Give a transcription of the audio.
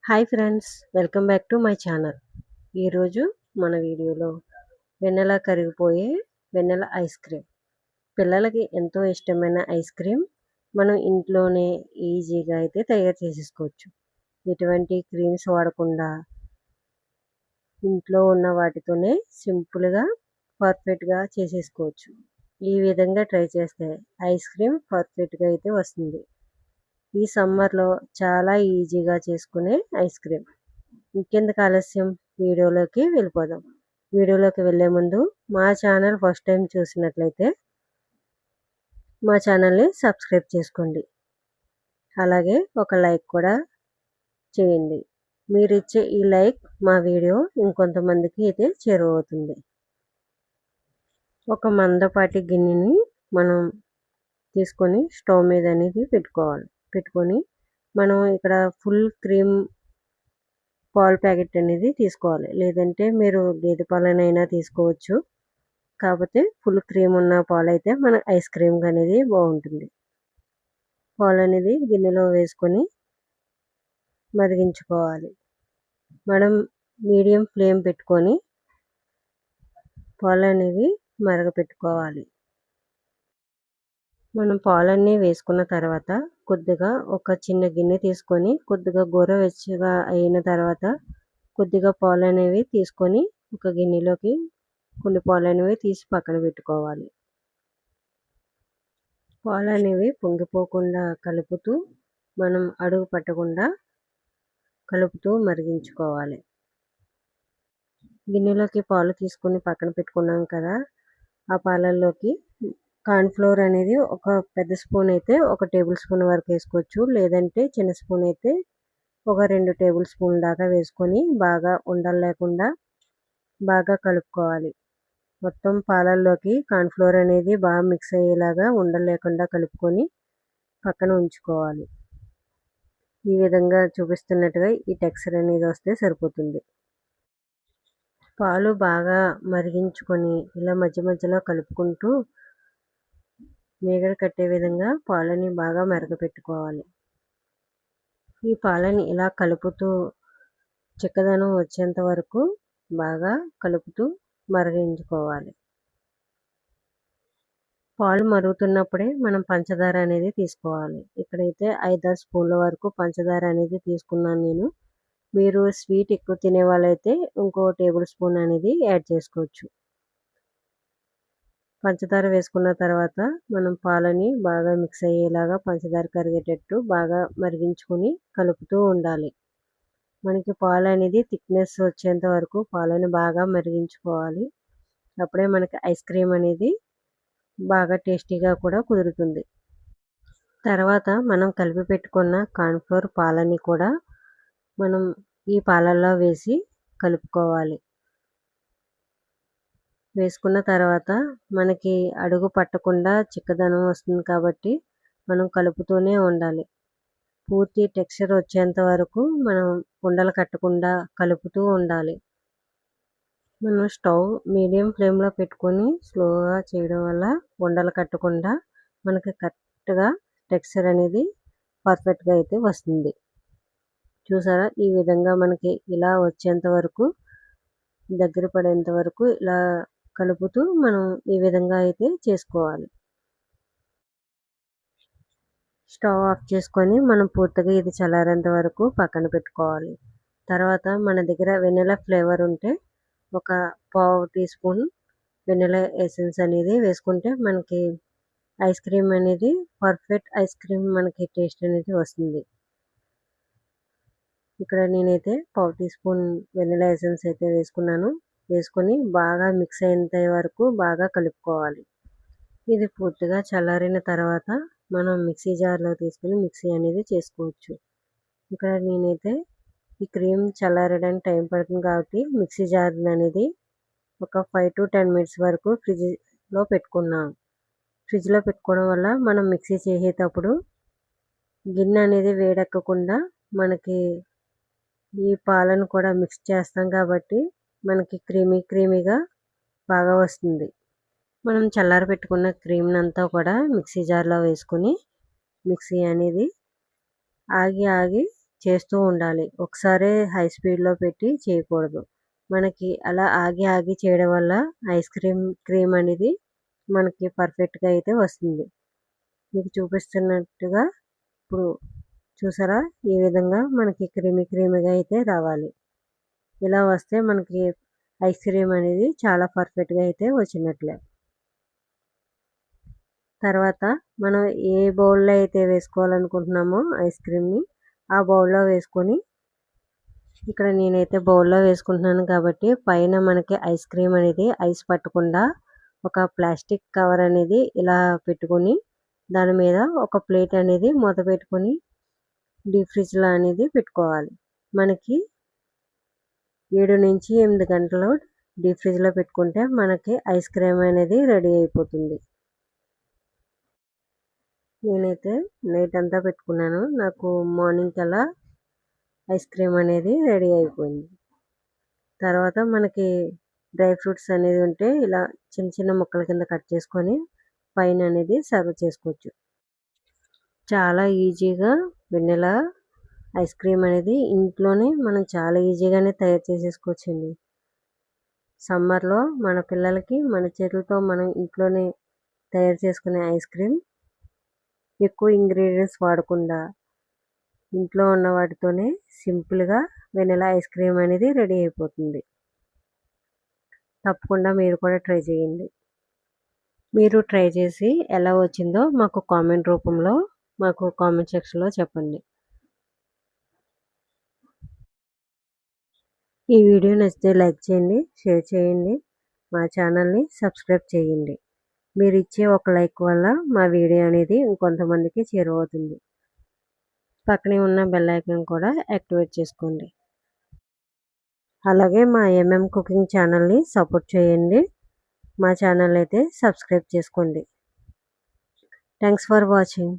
Hi friends, welcome back to my channel. ఈరోజు మన వీడియోలో వెన్నెల కరిగిపోయే వెన్నెల ఐస్ క్రీమ్, పిల్లలకి ఎంతో ఇష్టమైన ఐస్ క్రీమ్ మనం ఇంట్లోనే ఈజీగా అయితే తయారు చేసేసుకోవచ్చు. ఎటువంటి క్రీమ్స్ వాడకుండా ఇంట్లో ఉన్న వాటితోనే సింపుల్గా పర్ఫెక్ట్గా చేసేసుకోవచ్చు. ఈ విధంగా ట్రై చేస్తే ఐస్ క్రీమ్ పర్ఫెక్ట్గా అయితే వస్తుంది. ఈ సమ్మర్లో చాలా ఈజీగా చేసుకునే ఐస్ క్రీమ్. ఇంకెందుకు ఆలస్యం, వీడియోలోకి వెళ్ళిపోదాం. వీడియోలోకి వెళ్ళే ముందు మా ఛానల్ ఫస్ట్ టైం చూసినట్లయితే మా ఛానల్ని సబ్స్క్రైబ్ చేసుకోండి. అలాగే ఒక లైక్ కూడా చేయండి. మీరు ఇచ్చే ఈ లైక్ మా వీడియో ఇంకొంతమందికి అయితే చేరువవుతుంది. ఒక మందపాటి గిన్నెని మనం తీసుకొని స్టవ్ మీద అనేది పెట్టుకొని మనం ఇక్కడ ఫుల్ క్రీమ్ పాల ప్యాకెట్ అనేది తీసుకోవాలి. లేదంటే మీరు గేదె పాలనైనా తీసుకోవచ్చు. కాకపోతే ఫుల్ క్రీమ్ ఉన్న పాలు అయితే మన ఐస్ క్రీమ్ అనేది బాగుంటుంది. పాలు అనేది గిన్నెలో వేసుకొని మరిగించుకోవాలి. మనం మీడియం ఫ్లేమ్ పెట్టుకొని పాలు అనేవి మరగపెట్టుకోవాలి. మనం పాలన్నీ వేసుకున్న తర్వాత కొద్దిగా ఒక చిన్న గిన్నె తీసుకొని కొద్దిగా గోరువెచ్చగా అయిన తర్వాత కొద్దిగా పాలు అనేవి తీసుకొని ఒక గిన్నెలోకి కొన్ని పాలు అనేవి తీసి పక్కన పెట్టుకోవాలి. పాలు అనేవి పొంగిపోకుండా కలుపుతూ మనం అడుగు పట్టకుండా కలుపుతూ మరిగించుకోవాలి. గిన్నెలోకి పాలు తీసుకొని పక్కన పెట్టుకున్నాం కదా, ఆ పాలల్లోకి కార్న్‌ఫ్లోర్ అనేది ఒక పెద్ద స్పూన్ అయితే ఒక టేబుల్ స్పూన్ వరకు వేసుకోవచ్చు. లేదంటే చిన్న స్పూన్ అయితే ఒక 2 టేబుల్ స్పూన్ దాకా వేసుకొని బాగా ఉండలు లేకుండా బాగా కలుపుకోవాలి. మొత్తం పాలల్లోకి కార్న్‌ఫ్లోర్ అనేది బాగా మిక్స్ అయ్యేలాగా ఉండలు లేకుండా కలుపుకొని పక్కన ఉంచుకోవాలి. ఈ విధంగా చూపిస్తున్నట్టుగా ఈ టెక్స్చర్ అనేది వస్తే సరిపోతుంది. పాలు బాగా మరిగించుకొని ఇలా మధ్య మధ్యలో కలుపుకుంటూ మీగడ కట్టే విధంగా పాలని బాగా మరగపెట్టుకోవాలి. ఈ పాలని ఇలా కలుపుతూ చిక్కదనం వచ్చేంత వరకు బాగా కలుపుతూ మరిగించుకోవాలి. పాలు మరుగుతున్నప్పుడే మనం పంచదార అనేది తీసుకోవాలి. ఇక్కడైతే 5-6 స్పూన్ల వరకు పంచదార అనేది తీసుకున్నాను నేను. మీరు స్వీట్ ఎక్కువ తినే వాళ్ళైతే ఇంకో టేబుల్ స్పూన్ అనేది యాడ్ చేసుకోవచ్చు. పంచదార వేసుకున్న తర్వాత మనం పాలని బాగా మిక్స్ అయ్యేలాగా పంచదార కరిగేటట్టు బాగా మరిగించుకొని కలుపుతూ ఉండాలి. మనకి పాలు అనేది థిక్నెస్ వచ్చేంత వరకు పాలని బాగా మరిగించుకోవాలి. అప్పుడే మనకి ఐస్ క్రీమ్ అనేది బాగా టేస్టీగా కూడా కుదురుతుంది. తర్వాత మనం కలిపి పెట్టుకున్న కార్న్‌ఫ్లోర్ పాలని కూడా మనం ఈ పాలల్లో వేసి కలుపుకోవాలి. వేసుకున్న తర్వాత మనకి అడుగు పట్టకుండా చిక్కదనం వస్తుంది కాబట్టి మనం కలుపుతూనే ఉండాలి. పూర్తి టెక్స్చర్ వచ్చేంత వరకు మనం ఉండలు కట్టకుండా కలుపుతూ ఉండాలి. మనం స్టవ్ మీడియం ఫ్లేమ్లో పెట్టుకొని స్లోగా చేయడం వల్ల ఉండలు కట్టకుండా మనకి కరెక్ట్గా టెక్స్చర్ అనేది పర్ఫెక్ట్గా అయితే వస్తుంది. చూసారా, ఈ విధంగా మనకి ఇలా వచ్చేంత వరకు దగ్గర పడేంత వరకు ఇలా కలుపుతూ మనం ఈ విధంగా అయితే చేసుకోవాలి. స్టవ్ ఆఫ్ చేసుకొని మనం పూర్తిగా ఇది చల్లారేంత వరకు పక్కన పెట్టుకోవాలి. తర్వాత మన దగ్గర వెనిలా ఫ్లేవర్ ఉంటే ఒక పావు టీ స్పూన్ వెనిలా ఎసెన్స్ అనేది వేసుకుంటే మనకి ఐస్ క్రీమ్ అనేది పర్ఫెక్ట్ ఐస్ క్రీమ్ మనకి టేస్ట్ అనేది వస్తుంది. ఇక్కడ నేనైతే పావు టీ స్పూన్ వెనిలా ఎసెన్స్ అయితే వేసుకున్నాను. వేసుకొని బాగా మిక్స్ అయ్యేంత వరకు బాగా కలుపుకోవాలి. ఇది పూర్తిగా చల్లారిన తర్వాత మనం మిక్సీ జార్లో తీసుకొని మిక్సీ అనేది చేసుకోవచ్చు. ఇక్కడ నేనైతే ఈ క్రీమ్ చల్లారడానికి టైం పడుతుంది కాబట్టి మిక్సీ జార్ అనేది ఒక 5 to 10 మినిట్స్ వరకు ఫ్రిడ్జ్లో పెట్టుకున్నాను. ఫ్రిడ్జ్లో పెట్టుకోవడం వల్ల మనం మిక్సీ చేసేటప్పుడు గిన్నె అనేది వేడెక్కకుండా మనకి ఈ పాలను కూడా మిక్స్ చేస్తాం కాబట్టి మనకి క్రీమీగా బాగా వస్తుంది. మనం చల్లారి పెట్టుకున్న క్రీమ్ని అంతా కూడా మిక్సీ జార్లో వేసుకొని మిక్సీ అనేది ఆగి చేస్తూ ఉండాలి. ఒకసారే హై స్పీడ్‌లో పెట్టి చేయకూడదు. మనకి అలా ఆగి ఆగి చేయడం వల్ల క్రీమ్ అనేది మనకి పర్ఫెక్ట్‌గా అయితే వస్తుంది. మీకు చూపిస్తున్నట్టుగా ఇప్పుడు చూసారా? ఈ విధంగా మనకి క్రీమీగా అయితే రావాలి. ఇలా వస్తే మనకి ఐస్ క్రీమ్ అనేది చాలా పర్ఫెక్ట్‌గా అయితే వచ్చినట్లే. తర్వాత మనం ఏ బౌల్‌లో అయితే వేసుకోవాలనుకుంటున్నామో ఐస్ క్రీమ్‌ని ఆ బౌల్‌లో వేసుకొని ఇక్కడ నేనైతే బౌల్‌లో వేసుకుంటున్నాను కాబట్టి పైన మనకి ఐస్ క్రీమ్ అనేది ఐస్ పట్టకుండా ఒక ప్లాస్టిక్ కవర్ అనేది ఇలా పెట్టుకొని దాని మీద ఒక ప్లేట్ అనేది మూత పెట్టుకొని డీప్ ఫ్రిడ్జ్‌లో అనేది పెట్టుకోవాలి. మనకి 7-8 గంటలు డీప్ ఫ్రిడ్జ్‌లో పెట్టుకుంటే మనకి ఐస్ క్రీమ్ అనేది రెడీ అయిపోతుంది. నేనైతే నైట్ అంతా పెట్టుకున్నాను. నాకు మార్నింగ్ కల్లా ఐస్ క్రీమ్ అనేది రెడీ అయిపోయింది. తర్వాత మనకి డ్రై ఫ్రూట్స్ అనేది ఉంటే ఇలా చిన్న చిన్న ముక్కల కింద కట్ చేసుకొని పైన అనేది సర్వ్ చేసుకోవచ్చు. చాలా ఈజీగా వెనిలా ఐస్ క్రీమ్ అనేది ఇంట్లోనే మనం చాలా ఈజీగానే తయారు చేసేసుకోవచ్చండి. సమ్మర్‌లో మన పిల్లలకి మన చేతులతో మనం ఇంట్లోనే తయారు చేసుకునే ఐస్ క్రీమ్ ఎక్కువ ఇంగ్రీడియంట్స్ వాడకుండా ఇంట్లో ఉన్న వాటితోనే సింపుల్‌గా వెనిలా ఐస్ క్రీమ్ అనేది రెడీ అయిపోతుంది. తప్పకుండా మీరు కూడా ట్రై చేయండి. మీరు ట్రై చేసి ఎలా వచ్చిందో మాకు కామెంట్ రూపంలో మాకు కామెంట్ సెక్షన్‌లో చెప్పండి. ఈ వీడియో నచ్చితే లైక్ చేయండి, షేర్ చేయండి, మా ఛానల్‌ని సబ్స్క్రైబ్ చేయండి. మీరు ఇచ్చే ఒక లైక్ వల్ల మా వీడియో అనేది ఇంకొంతమందికి చేరువవుతుంది. పక్కనే ఉన్న బెల్ ఐకాన్ కూడా యాక్టివేట్ చేసుకోండి. అలాగే మా కుకింగ్ ఛానల్‌ని సపోర్ట్ చేయండి. మా ఛానల్ అయితే సబ్స్క్రైబ్ చేసుకోండి. Thanks for watching.